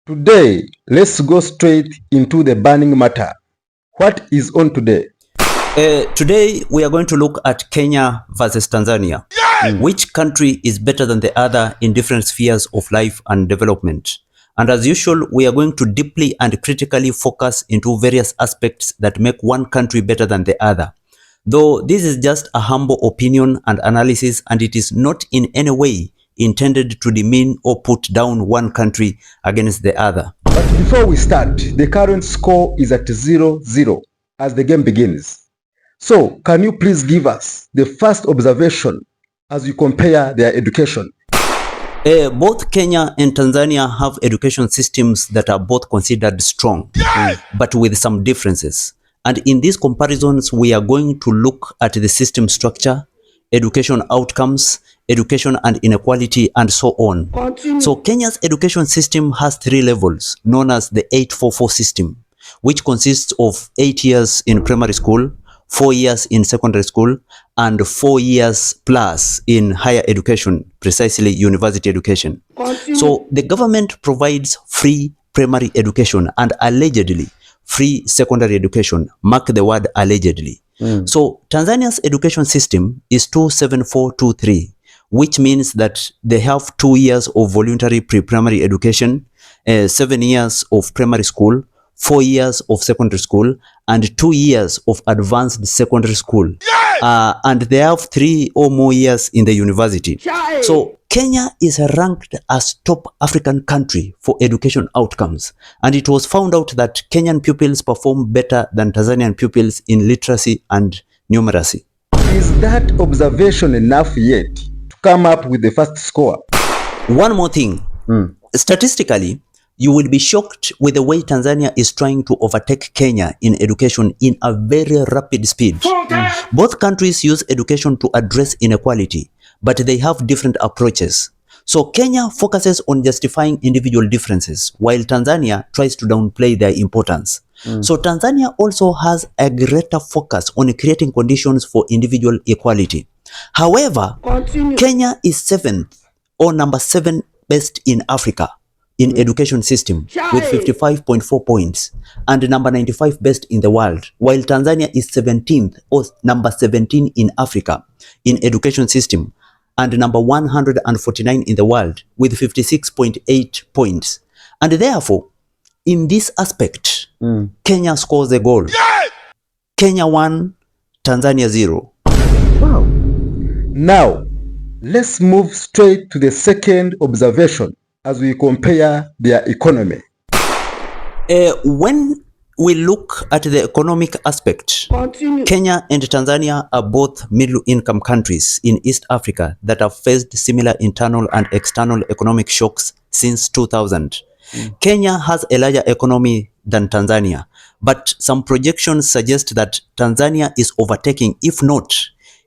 Today, let's go straight into the burning matter. What is on today? Today, we are going to look at Kenya versus Tanzania. Which country is better than the other in different spheres of life and development? And as usual, we are going to deeply and critically focus into various aspects that make one country better than the other. Though this is just a humble opinion and analysis, and it is not in any way intended to demean or put down one country against the other. But before we start, the current score is at 0-0 as the game begins. So, can you please give us the first observation as you compare their education? Both Kenya and Tanzania have education systems that are both considered strong, but with some differences. And in these comparisons, we are going to look at the system structure, education outcomes, education and inequality, and so on. So Kenya's education system has 3 levels, known as the 844 system, which consists of 8 years in primary school, 4 years in secondary school, and 4 years plus in higher education, precisely university education. So the government provides free primary education and allegedly free secondary education. Mark the word allegedly. So Tanzania's education system is 27423, which means that they have 2 years of voluntary pre-primary education, 7 years of primary school, 4 years of secondary school, and 2 years of advanced secondary school. And they have 3 or more years in the university. So Kenya is ranked as top African country for education outcomes. And it was found out that Kenyan pupils perform better than Tanzanian pupils in literacy and numeracy. Is that observation enough yet to come up with the first score? One more thing. Statistically, you will be shocked with the way Tanzania is trying to overtake Kenya in education in a very rapid speed. Both countries use education to address inequality, but they have different approaches. So Kenya focuses on justifying individual differences, while Tanzania tries to downplay their importance. So Tanzania also has a greater focus on creating conditions for individual equality. However, Kenya is 7th or number 7 best in Africa in education system with 55.4 points and number 95 best in the world, while Tanzania is 17th or number 17 in Africa in education system and number 149 in the world with 56.8 points. And therefore, in this aspect, Kenya scores a goal. Kenya 1, Tanzania 0. Wow. Now, let's move straight to the second observation as we compare their economy. When we look at the economic aspect, Kenya and Tanzania are both middle-income countries in East Africa that have faced similar internal and external economic shocks since 2000. Kenya has a larger economy than Tanzania, but some projections suggest that Tanzania is overtaking. If not,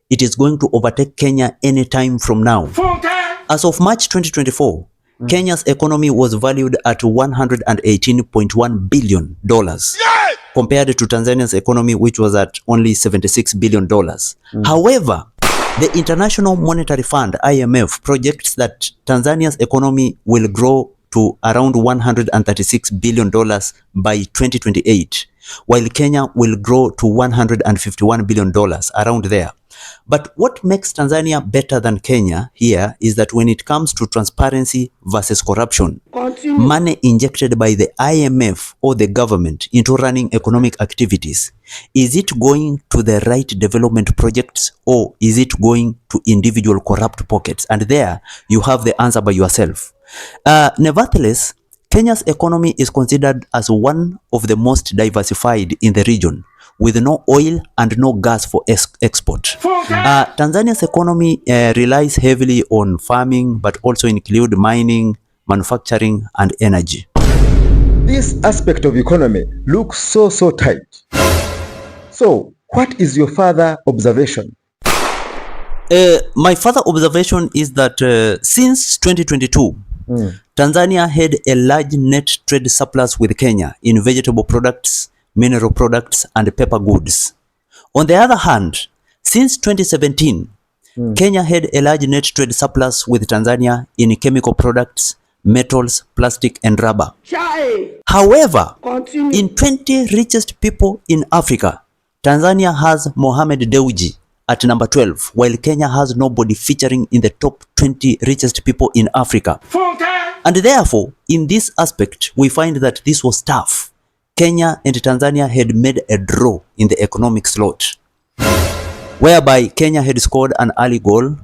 it is going to overtake Kenya anytime from now. As of March 2024, Kenya's economy was valued at $118.1 billion compared to Tanzania's economy, which was at only $76 billion. However, the International Monetary Fund, IMF, projects that Tanzania's economy will grow to around $136 billion by 2028, while Kenya will grow to $151 billion, around there. But what makes Tanzania better than Kenya here is that when it comes to transparency versus corruption, money injected by the IMF or the government into running economic activities, is it going to the right development projects or is it going to individual corrupt pockets? And there you have the answer by yourself. Nevertheless, Kenya's economy is considered as one of the most diversified in the region, with no oil and no gas for export. Tanzania's economy relies heavily on farming, but also include mining, manufacturing, and energy. This aspect of economy looks so tight. So, what is your further observation? My further observation is that since 2022, Tanzania had a large net trade surplus with Kenya in vegetable products, mineral products, and paper goods. On the other hand, since 2017, Kenya had a large net trade surplus with Tanzania in chemical products, metals, plastic, and rubber. However, in 20 richest people in Africa, Tanzania has Mohamed Dewji at number 12, while Kenya has nobody featuring in the top 20 richest people in Africa. And therefore, in this aspect, we find that this was tough. Kenya and Tanzania had made a draw in the economic slot, whereby Kenya had scored an early goal,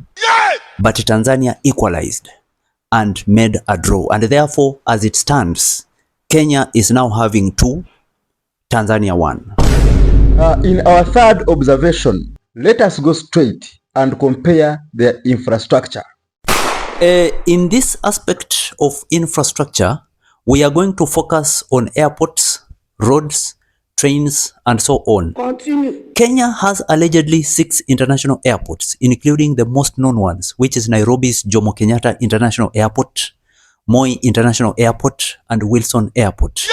but Tanzania equalized and made a draw. And therefore, as it stands, Kenya is now having 2, Tanzania 1. In our third observation, let us go straight and compare their infrastructure. In this aspect of infrastructure, we are going to focus on airports, roads, trains, and so on. Kenya has allegedly 6 international airports, including the most known ones, which is Nairobi's Jomo Kenyatta International Airport, Moi International Airport, and Wilson Airport.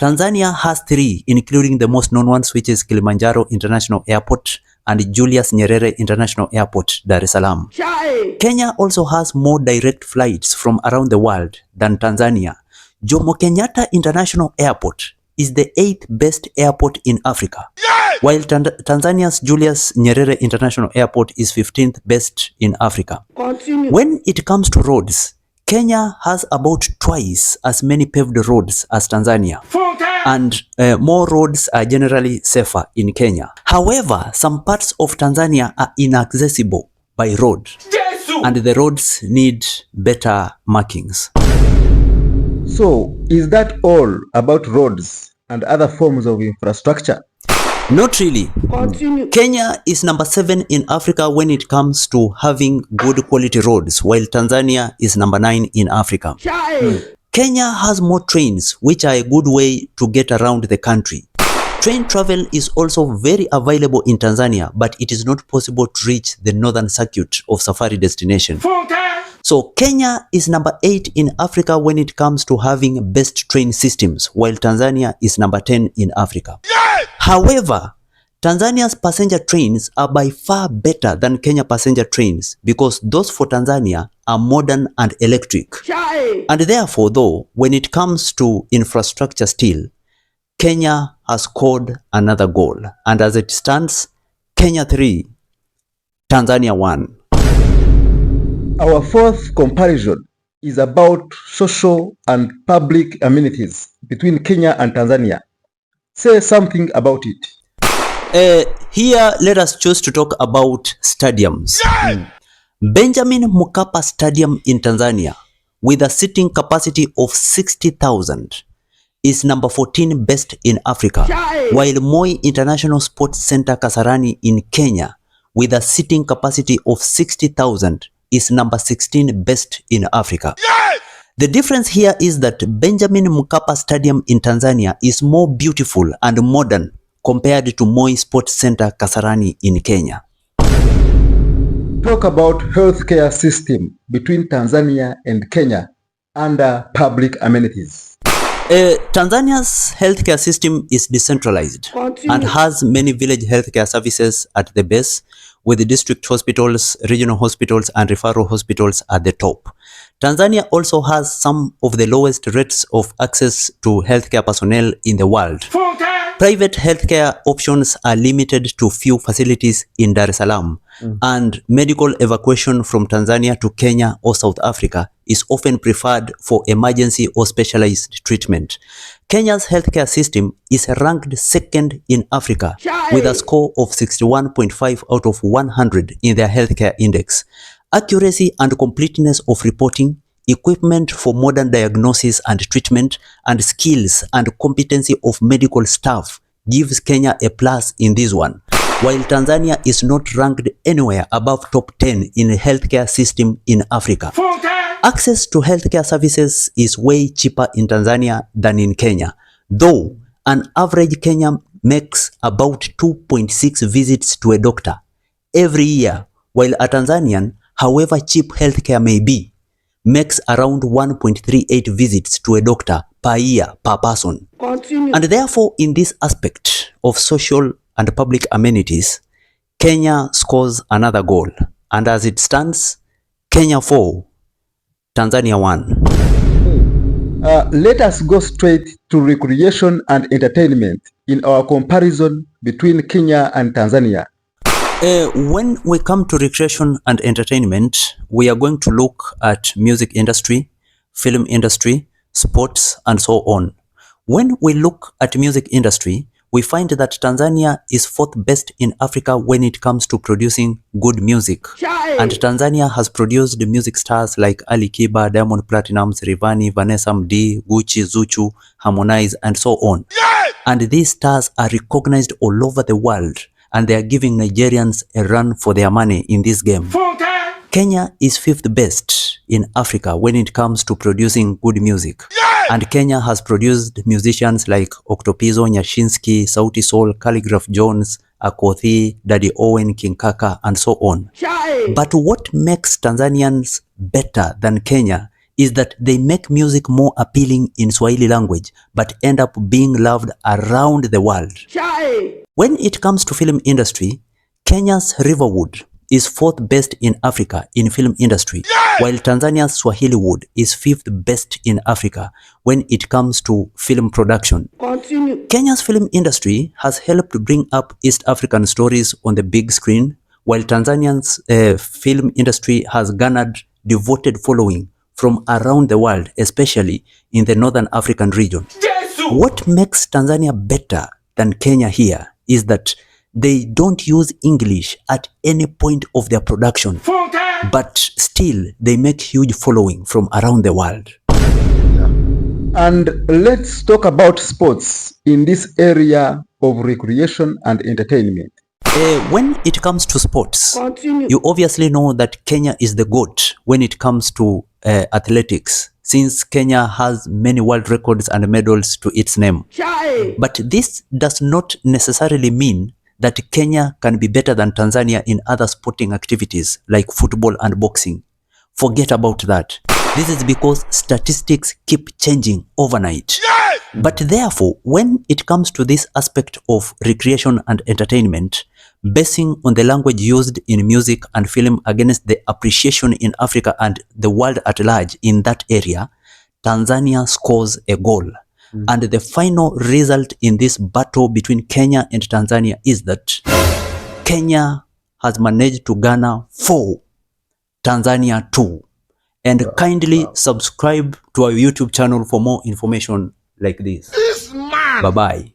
Tanzania has 3, including the most known ones, which is Kilimanjaro International Airport and Julius Nyerere International Airport, Dar es Salaam. Kenya also has more direct flights from around the world than Tanzania. Jomo Kenyatta International Airport is the 8th best airport in Africa, while Tanzania's Julius Nyerere International Airport is 15th best in Africa. When it comes to roads, Kenya has about twice as many paved roads as Tanzania, and more roads are generally safer in Kenya. However, some parts of Tanzania are inaccessible by road, and the roads need better markings. So, is that all about roads and other forms of infrastructure? Not really. Kenya is number 7 in Africa when it comes to having good quality roads, while Tanzania is number 9 in Africa. Kenya has more trains, which are a good way to get around the country. Train travel is also very available in Tanzania, but it is not possible to reach the northern circuit of safari destination. So Kenya is number 8 in Africa when it comes to having best train systems, while Tanzania is number 10 in Africa. However, Tanzania's passenger trains are by far better than Kenya passenger trains because those for Tanzania are modern and electric. And therefore, though, when it comes to infrastructure still, Kenya has scored another goal. And as it stands, Kenya 3, Tanzania 1. Our fourth comparison is about social and public amenities between Kenya and Tanzania. Say something about it. Here, let us choose to talk about stadiums. Benjamin Mkapa Stadium in Tanzania, with a seating capacity of 60,000, is number 14 best in Africa, while Moi International Sports Center Kasarani in Kenya, with a seating capacity of 60,000, is number 16 best in Africa. The difference here is that Benjamin Mkapa Stadium in Tanzania is more beautiful and modern compared to Moi Sports Center Kasarani in Kenya. Talk about healthcare system between Tanzania and Kenya under public amenities. Tanzania's healthcare system is decentralized and has many village healthcare services at the base, with the district hospitals, regional hospitals, and referral hospitals at the top. Tanzania also has some of the lowest rates of access to healthcare personnel in the world. Private healthcare options are limited to few facilities in Dar es Salaam, and medical evacuation from Tanzania to Kenya or South Africa is often preferred for emergency or specialized treatment. Kenya's healthcare system is ranked 2nd in Africa with a score of 61.5 out of 100 in their healthcare index. Accuracy and completeness of reporting, equipment for modern diagnosis and treatment, and skills and competency of medical staff gives Kenya a plus in this one, while Tanzania is not ranked anywhere above top 10 in the healthcare system in Africa. Access to healthcare services is way cheaper in Tanzania than in Kenya, though an average Kenyan makes about 2.6 visits to a doctor every year, while a Tanzanian, however cheap healthcare may be, makes around 1.38 visits to a doctor per year per person. And therefore, in this aspect of social and public amenities, Kenya scores another goal. And as it stands, Kenya 4, Tanzania 1. Let us go straight to recreation and entertainment in our comparison between Kenya and Tanzania. When we come to recreation and entertainment, we are going to look at music industry, film industry, sports, and so on. When we look at music industry, we find that Tanzania is fourth best in Africa when it comes to producing good music. And Tanzania has produced music stars like Ali Kiba, Diamond Platnumz, Rayvanny, Vanessa Mdee, Gucci, Zuchu, Harmonize, and so on. And these stars are recognized all over the world, and they are giving Nigerians a run for their money in this game. Kenya is fifth best in Africa when it comes to producing good music. And Kenya has produced musicians like Octopizzo, Nyashinski, Sauti Sol, Calligraph Jones, Akothee, Daddy Owen, King Kaka, and so on. But what makes Tanzanians better than Kenya is that they make music more appealing in Swahili language, but end up being loved around the world. When it comes to film industry, Kenya's Riverwood is fourth best in Africa in film industry, while Tanzania's Swahiliwood is fifth best in Africa when it comes to film production. Continue. Kenya's film industry has helped bring up East African stories on the big screen, while Tanzania's film industry has garnered devoted following from around the world, especially in the Northern African region. What makes Tanzania better than Kenya here is that they don't use English at any point of their production, but still they make huge following from around the world. And let's talk about sports in this area of recreation and entertainment. When it comes to sports, you obviously know that Kenya is the GOAT when it comes to athletics, since Kenya has many world records and medals to its name. But this does not necessarily mean that Kenya can be better than Tanzania in other sporting activities like football and boxing. Forget about that. This is because statistics keep changing overnight. But therefore, when it comes to this aspect of recreation and entertainment, basing on the language used in music and film against the appreciation in Africa and the world at large in that area, Tanzania scores a goal. And the final result in this battle between Kenya and Tanzania is that Kenya has managed to garner 4, Tanzania 2. And kindly subscribe to our YouTube channel for more information like this. Bye-bye.